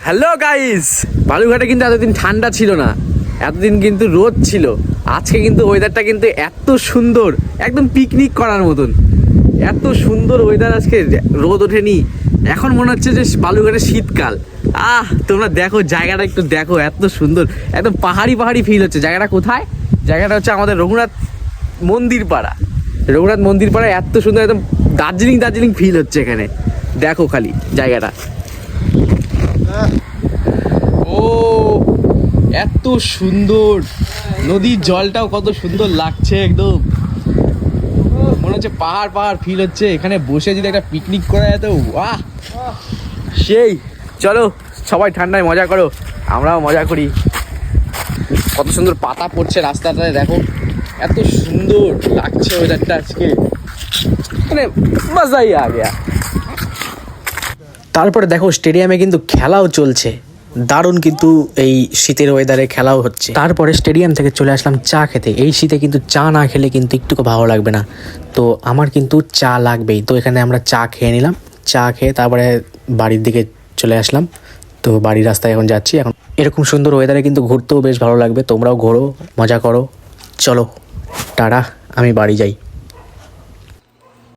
Hello guys, বালুঘাটে কিন্তু এতদিন ঠান্ডা ছিল না, এতদিন কিন্তু রোদ ছিল। আজকে কিন্তু ওয়েদারটা কিন্তু এত সুন্দর, একদম পিকনিক করার মতন। এত সুন্দর ওয়েদার আজকে, রোদ ওঠেনি, এখন মনে হচ্ছে যে বালুঘাটে শীতকাল। তোমরা দেখো জায়গাটা, একটু দেখো, এত সুন্দর, একদম পাহাড়ি পাহাড়ি ফিল হচ্ছে। জায়গাটা কোথায়? জায়গাটা হচ্ছে আমাদের রঘুনাথ মন্দির পাড়া। রঘুনাথ মন্দির পাড়ায় এত সুন্দর, একদম দার্জিলিং দার্জিলিং ফিল হচ্ছে এখানে। দেখো খালি জায়গাটা, ও এত সুন্দর, নদীর জলটাও কত সুন্দর লাগছে, একদম মনে হচ্ছে পাহাড় পাহাড় ফিল হচ্ছে। এখানে বসে যদি একটা পিকনিক করা যেত, বাহ সেই। চলো সবাই ঠান্ডায় মজা করো, আমরাও মজা করি। কত সুন্দর পাতা পড়ছে রাস্তাটায়, দেখো এত সুন্দর লাগছে ওয়েদারটা আজকে, মানে মজাই আ গেয়া। তারপরে দেখো স্টেডিয়ামে কিন্তু খেলাও চলছে, দারুণ কিন্তু এই শীতের ওয়েদারে খেলাও হচ্ছে। তারপরে স্টেডিয়াম থেকে চলে আসলাম চা খেতে। এই শীতে কিন্তু চা না খেলে কিন্তু একটুকু ভালো লাগবে না, তো আমার কিন্তু চা লাগবেই। তো এখানে আমরা চা খেয়ে নিলাম, চা খেয়ে তারপরে বাড়ির দিকে চলে আসলাম। তো বাড়ির রাস্তায় এখন যাচ্ছি। এখন এরকম সুন্দর ওয়েদারে কিন্তু ঘুরতেও বেশ ভালো লাগবে, তোমরাও ঘোরো, মজা করো। চলো টাটা, আমি বাড়ি যাই।